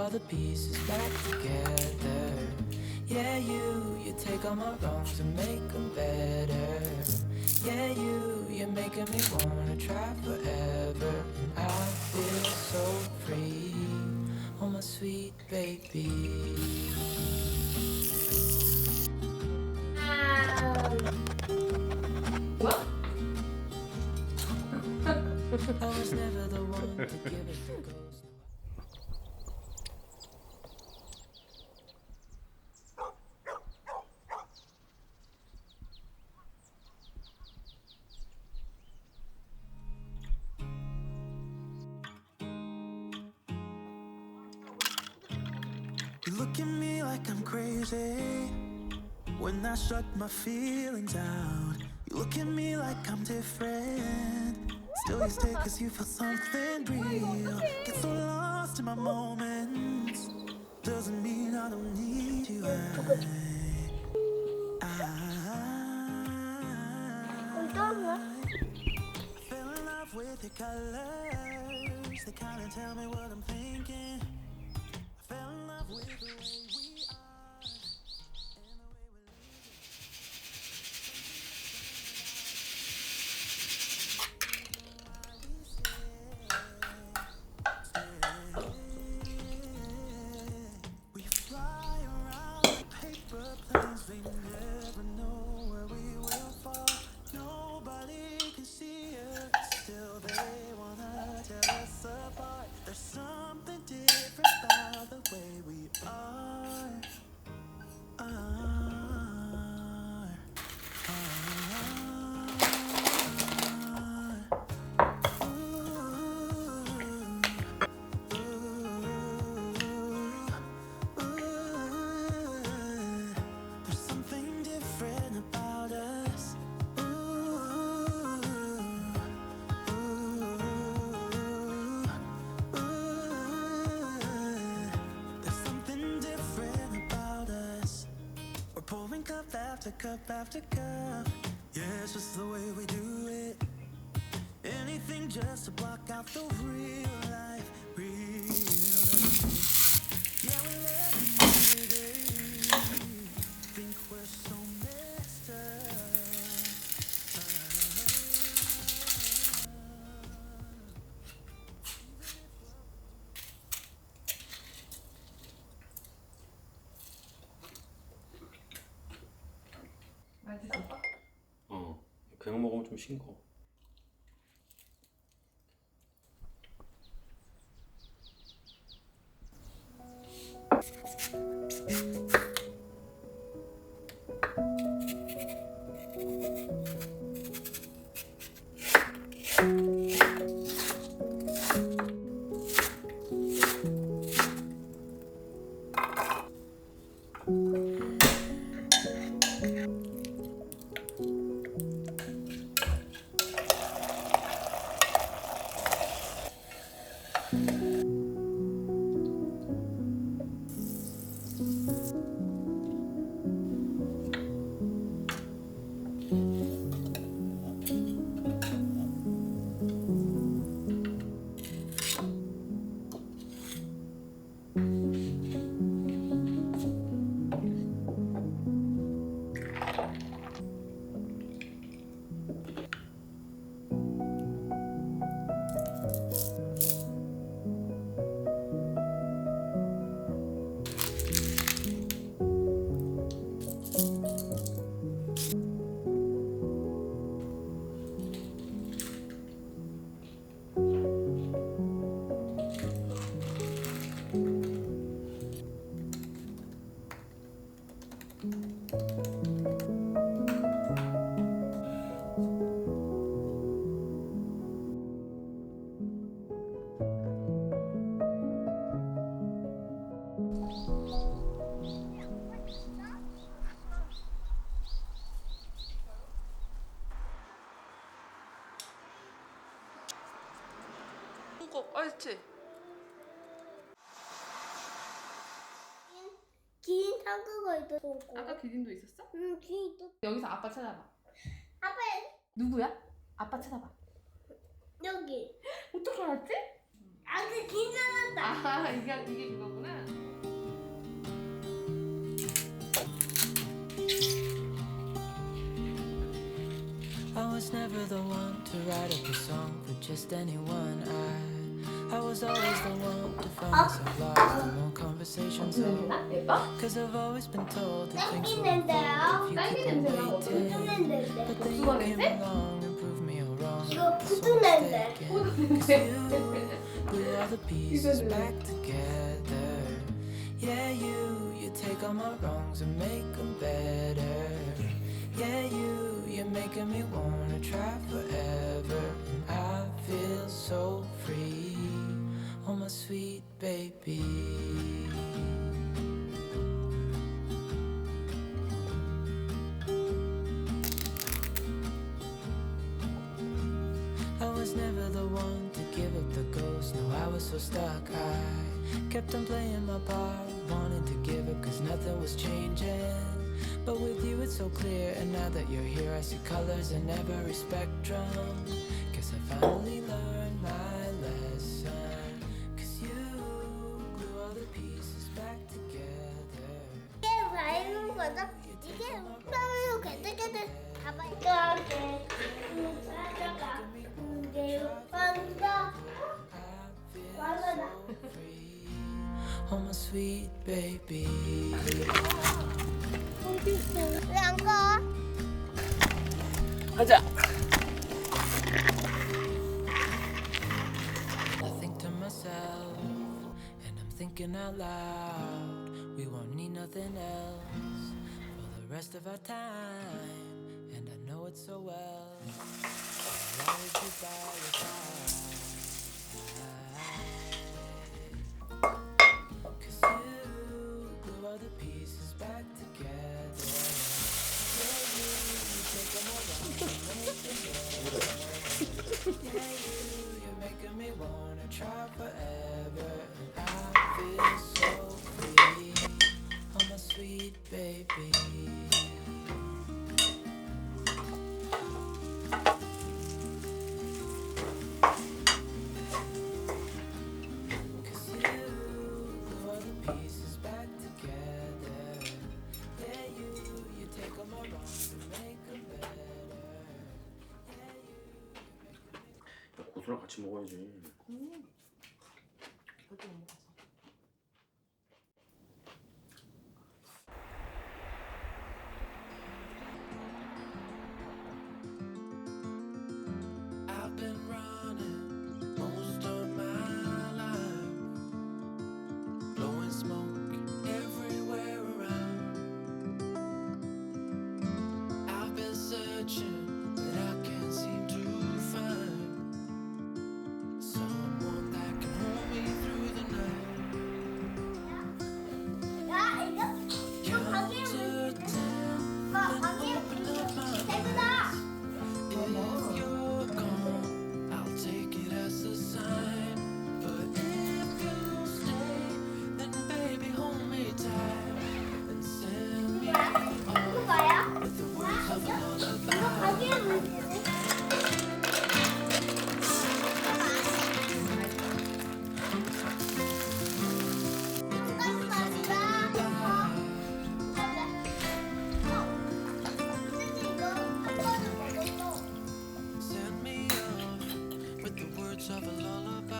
all the pieces back together. Yeah, you take all my wrongs and make them better. Yeah, you're making me wanna try forever. And I feel so free, oh my sweet baby. 뭐야? I was never the one to give it the ghost. You look at me like I'm crazy when I shut my feelings out. You look at me like I'm different. Still you stay cause you feel something real. Get so lost in my moments. Doesn't mean I don't need you. I fell in love with your colors. They kinda tell me what I'm thinking. I fell in love with the way we are and the way we're living. We fly around like paper planes. They never know where we will fall. Nobody can see us, still they wanna tear us apart. There's something different about the way we are. There's something different about us. There's something different about us. We're pouring cup after cup after cup. Yeah, it's just the way we do it. Anything just to block out the real life, real life. Yeah, we're living, think we're so messed up. 맛있어? 그냥 먹으면 좀 싱거워. 이거 알지? 긴 타그가 있었고. 아까 기린도 있었어? 응, 긴 있었. 여기서 아빠 찾아봐. 아빠 누구야? 아빠 찾아봐. 여기. 어떻게 알았지? 아그 긴 사람다. 아 이게 그거구나. I was never the one to write up a song for just anyone. I was always the one to find myself lost in more conversations. Cause I've always been told that things 딸기 will 냄새야. unfold if 딸기 you keep 냄새가 on 무슨 waiting. 냄새? But then 복숭아 you came 냄새? along and proved me all wrong. 이거 So 푸드 냄새. mistaken. Cause you glue all the pieces 냄새. back together. Yeah, you take all my wrongs and make them better. Yeah, you're making me wanna try forever. And I feel so free, oh my sweet baby. I was never the one to give up the ghost. No, I was so stuck. I kept on playing my part, wanting to give up cause nothing was changing. But with you it's so clear, and now that you're here I see colors in every spectrum. Guess I finally learned my lesson. Cause you glue all the pieces back together. 이게 밝은 거죠? 이게 우편으로 개들개들 가발가게 찾아가 그게 환자 와서다. Oh my sweet baby. 왜 안 가? 가자. I think to myself, and I'm thinking out loud, we won't need nothing else for the rest of our time, and I know it so well. I'll always be by your side. 'Cause you glue all the pieces back together. Yeah, you take them all around and make them better. Yeah, you're making me wanna try forever. And I feel so free, oh my sweet baby. Cause you glue all the pieces back together. Yeah, you take all my wrongs and make them better. 고수랑 같이 먹어야지. 그것도 못 먹었어. I've been running most of my life, blowing smoke everywhere around. I've been searching, but I can't seem to find someone that can hold me through the night. 야 이거 가게 Count to 10, 가게 open up my 대구다. If you're gone, I'll take it as a sign. But if you stay, then baby hold me tight and send me 이거 off 봐요. with the words of a 이거 lullaby. 가게 문제네. Send me off with the words of a lullaby.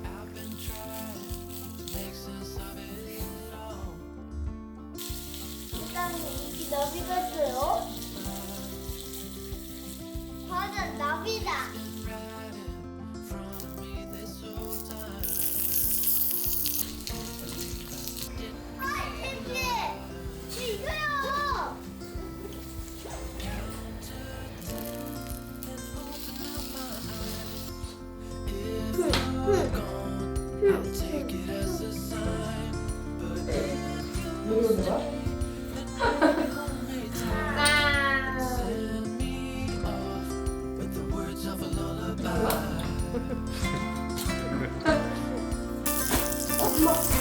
I've been trying to make sense of it all. 일단 이 나비가 있어요. 맞아, 나비다. Right in front of me this whole time. 아, 창피해. 이거요. If you're gone, I'll take it as a sign. But if you stay, then baby hold me tight. Send me off with the words of a lullaby. 엄마.